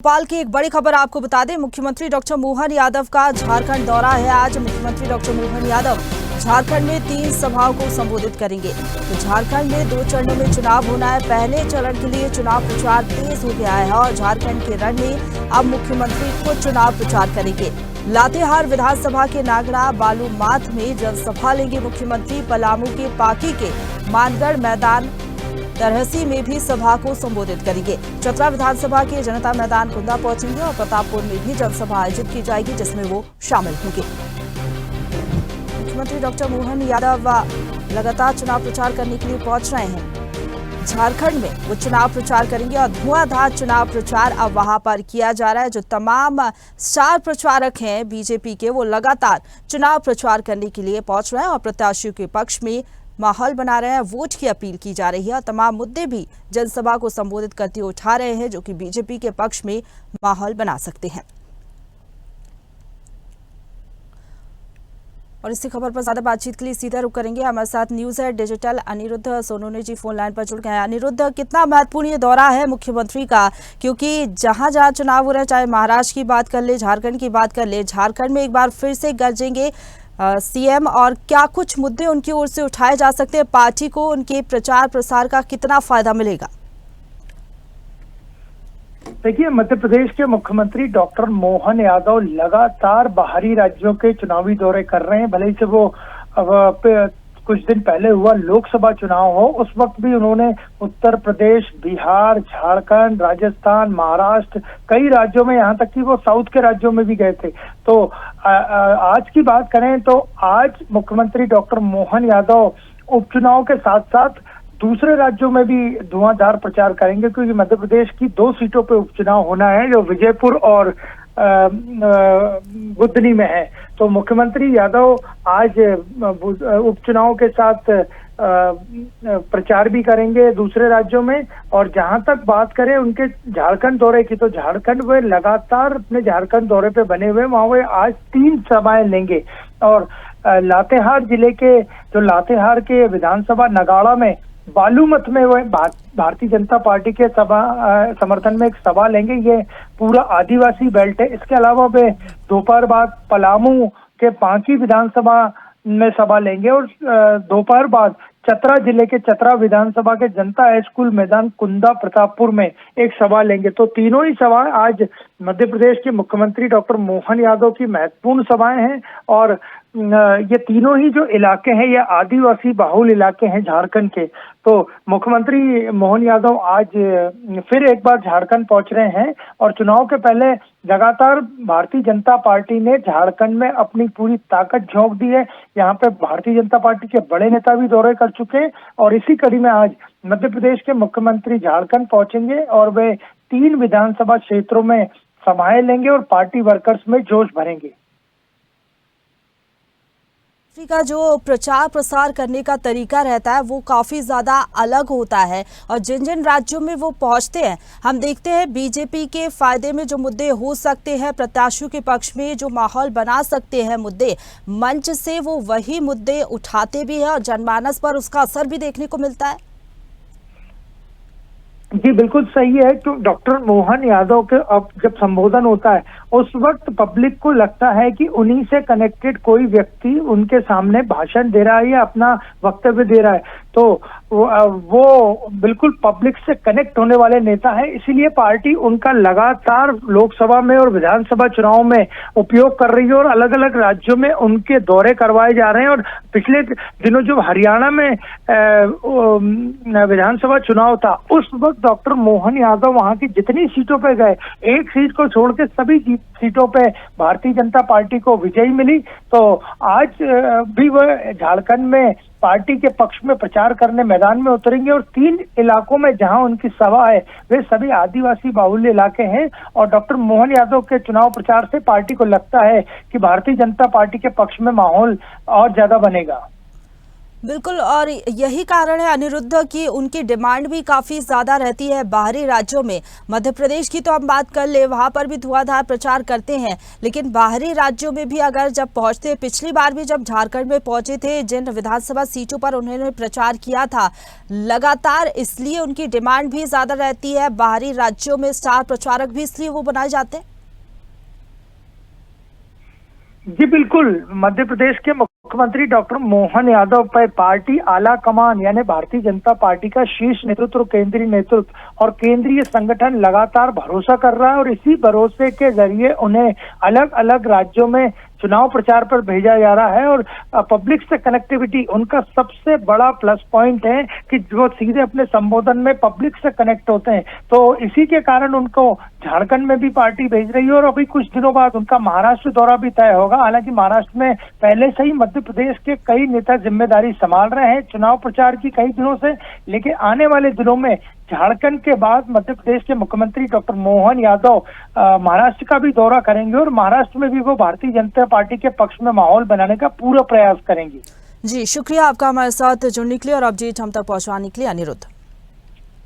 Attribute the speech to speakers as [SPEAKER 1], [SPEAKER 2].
[SPEAKER 1] भोपाल की एक बड़ी खबर आपको बता दें, मुख्यमंत्री डॉक्टर मोहन यादव का झारखंड दौरा है। आज मुख्यमंत्री डॉक्टर मोहन यादव झारखंड में 3 सभाओं को संबोधित करेंगे। तो झारखंड में 2 चरणों में चुनाव होना है। पहले चरण के लिए चुनाव प्रचार तेज हो गया है और झारखंड के रण में अब मुख्यमंत्री खुद चुनाव प्रचार करेंगे। लातेहार विधानसभा के नागड़ा बालूमाथ में जनसभा लेंगे मुख्यमंत्री। पलामू के पाकी के मानगढ़ मैदान तरहसी में भी सभा को संबोधित करेंगे। चतरा विधानसभा के जनता मैदान कुंदा पहुंचेंगे और प्रतापपुर में भी जनसभा आयोजित की जाएगी, जिसमें वो शामिल होंगे। मुख्यमंत्री डॉक्टर मोहन यादव लगातार चुनाव प्रचार करने के लिए पहुंच रहे हैं। झारखंड में वो चुनाव प्रचार करेंगे और धुआंधार चुनाव प्रचार अब वहां पर किया जा रहा है। जो तमाम स्टार प्रचारक हैं बीजेपी के, वो लगातार चुनाव प्रचार करने के लिए पहुंच रहे हैं और प्रत्याशियों के पक्ष में माहौल बना रहे हैं। वोट की अपील की जा रही है और तमाम मुद्दे भी जनसभा को संबोधित करते हुए उठा रहे हैं, जो कि बीजेपी के पक्ष में माहौल बना सकते हैं। और इसी खबर पर ज्यादा बातचीत के लिए सीधा रुख करेंगे। हमारे साथ न्यूज है डिजिटल अनिरुद्ध सोनोने जी फोन लाइन पर जुड़ गए हैं। अनिरुद्ध, कितना महत्वपूर्ण ये दौरा है मुख्यमंत्री का, क्योंकि जहां जहां चुनाव हो रहा है, चाहे महाराष्ट्र की बात कर ले, झारखंड की बात कर ले, झारखंड में एक बार फिर से गरजेंगे सीएम, और क्या कुछ मुद्दे उनकी ओर से उठाए जा सकते हैं? पार्टी को उनके प्रचार प्रसार का कितना फायदा मिलेगा?
[SPEAKER 2] देखिए, मध्य प्रदेश के मुख्यमंत्री डॉक्टर मोहन यादव लगातार बाहरी राज्यों के चुनावी दौरे कर रहे हैं। भले ही से वो कुछ दिन पहले हुआ लोकसभा चुनाव हो, उस वक्त भी उन्होंने उत्तर प्रदेश, बिहार, झारखंड, राजस्थान, महाराष्ट्र, कई राज्यों में, यहाँ तक कि वो साउथ के राज्यों में भी गए थे। तो आज की बात करें तो आज मुख्यमंत्री डॉक्टर मोहन यादव उपचुनाव के साथ साथ दूसरे राज्यों में भी धुआंधार प्रचार करेंगे, क्योंकि मध्य प्रदेश की 2 सीटों पे उपचुनाव होना है, जो विजयपुर और बुधनी में है। तो मुख्यमंत्री यादव आज उपचुनाव के साथ प्रचार भी करेंगे दूसरे राज्यों में। और जहां तक बात करें उनके झारखंड दौरे की, तो झारखंड में लगातार अपने झारखंड दौरे पे बने हुए, वहां वे आज 3 सभाएं लेंगे। और लातेहार जिले के, जो लातेहार के विधानसभा नगाड़ा में बालूमथ में वह भारतीय जनता पार्टी के समर्थन में एक सभा लेंगे। ये पूरा आदिवासी बेल्ट है। इसके अलावा वे दोपहर बाद पलामू के पांकी विधानसभा में सभा लेंगे और दोपहर बाद चतरा जिले के चतरा विधानसभा के जनता हाई स्कूल मैदान कुंदा प्रतापपुर में एक सभा लेंगे। तो तीनों ही सभाएं आज मध्य प्रदेश के मुख्यमंत्री डॉक्टर मोहन यादव की महत्वपूर्ण सभाएं हैं। और ये तीनों ही जो इलाके हैं, ये आदिवासी बाहुल इलाके हैं झारखंड के। तो मुख्यमंत्री मोहन यादव आज फिर एक बार झारखंड पहुंच रहे हैं और चुनाव के पहले लगातार भारतीय जनता पार्टी ने झारखंड में अपनी पूरी ताकत झोंक दी है। यहाँ पे भारतीय जनता पार्टी के बड़े नेता भी दौरे कर चुके हैं और इसी कड़ी में आज मध्य प्रदेश के मुख्यमंत्री झारखंड पहुंचेंगे और वे 3 विधानसभा क्षेत्रों में सभाएं लेंगे और पार्टी वर्कर्स में जोश भरेंगे।
[SPEAKER 1] का जो प्रचार प्रसार करने का तरीका रहता है वो काफी ज्यादा अलग होता है और जिन जिन राज्यों में वो पहुंचते हैं, हम देखते हैं बीजेपी के फायदे में जो मुद्दे हो सकते हैं, प्रत्याशियों के पक्ष में जो माहौल बना सकते हैं मुद्दे, मंच से वो वही मुद्दे उठाते भी हैं और जनमानस पर उसका असर भी देखने को मिलता है।
[SPEAKER 2] जी बिल्कुल सही है। तो डॉक्टर मोहन यादव के अब जब संबोधन होता है उस वक्त पब्लिक को लगता है कि उन्हीं से कनेक्टेड कोई व्यक्ति उनके सामने भाषण दे रहा है या अपना वक्तव्य दे रहा है। तो वो बिल्कुल पब्लिक से कनेक्ट होने वाले नेता है, इसीलिए पार्टी उनका लगातार लोकसभा में और विधानसभा चुनाव में उपयोग कर रही है और अलग अलग राज्यों में उनके दौरे करवाए जा रहे हैं। और पिछले दिनों जो हरियाणा में विधानसभा चुनाव था, उस वक्त डॉक्टर मोहन यादव वहां की जितनी सीटों पे गए, एक सीट को छोड़ के सभी सीटों पे भारतीय जनता पार्टी को विजयी मिली। तो आज भी वह झारखंड में पार्टी के पक्ष में प्रचार करने मैदान में उतरेंगे और 3 इलाकों में जहां उनकी सभा है वे सभी आदिवासी बाहुल्य इलाके हैं। और डॉक्टर मोहन यादव के चुनाव प्रचार से पार्टी को लगता है कि भारतीय जनता पार्टी के पक्ष में माहौल और ज्यादा बनेगा।
[SPEAKER 1] बिल्कुल, और यही कारण है अनिरुद्ध कि उनकी डिमांड भी काफ़ी ज़्यादा रहती है बाहरी राज्यों में। मध्य प्रदेश की तो हम बात कर ले, वहाँ पर भी धुआंधार प्रचार करते हैं, लेकिन बाहरी राज्यों में भी अगर जब पहुँचते, पिछली बार भी जब झारखंड में पहुँचे थे, जिन विधानसभा सीटों पर उन्होंने प्रचार किया था लगातार, इसलिए उनकी डिमांड भी ज़्यादा रहती है। बाहरी राज्यों में स्टार प्रचारक भी इसलिए वो बनाए जाते हैं।
[SPEAKER 2] जी बिल्कुल, मध्य प्रदेश के मुख्यमंत्री डॉक्टर मोहन यादव पर पार्टी आला कमान यानी भारतीय जनता पार्टी का शीर्ष नेतृत्व, केंद्रीय नेतृत्व और केंद्रीय संगठन लगातार भरोसा कर रहा है और इसी भरोसे के जरिए उन्हें अलग अलग राज्यों में चुनाव प्रचार पर भेजा जा रहा है। और पब्लिक से कनेक्टिविटी उनका सबसे बड़ा प्लस पॉइंट है कि जो सीधे अपने संबोधन में पब्लिक से कनेक्ट होते हैं, तो इसी के कारण उनको झारखंड में भी पार्टी भेज रही है और अभी कुछ दिनों बाद उनका महाराष्ट्र दौरा भी तय होगा। हालांकि महाराष्ट्र में पहले से ही मध्य प्रदेश के कई नेता जिम्मेदारी संभाल रहे हैं चुनाव प्रचार की कई दिनों से, लेकिन आने वाले दिनों में झारखंड के बाद मध्य प्रदेश के मुख्यमंत्री डॉक्टर मोहन यादव महाराष्ट्र का भी दौरा करेंगे और महाराष्ट्र में भी वो भारतीय जनता पार्टी के पक्ष में माहौल बनाने का पूरा प्रयास करेंगे।
[SPEAKER 1] जी शुक्रिया आपका हमारे साथ जुड़ने के लिए और अपडेट हम तक पहुंचाने के लिए अनिरुद्ध।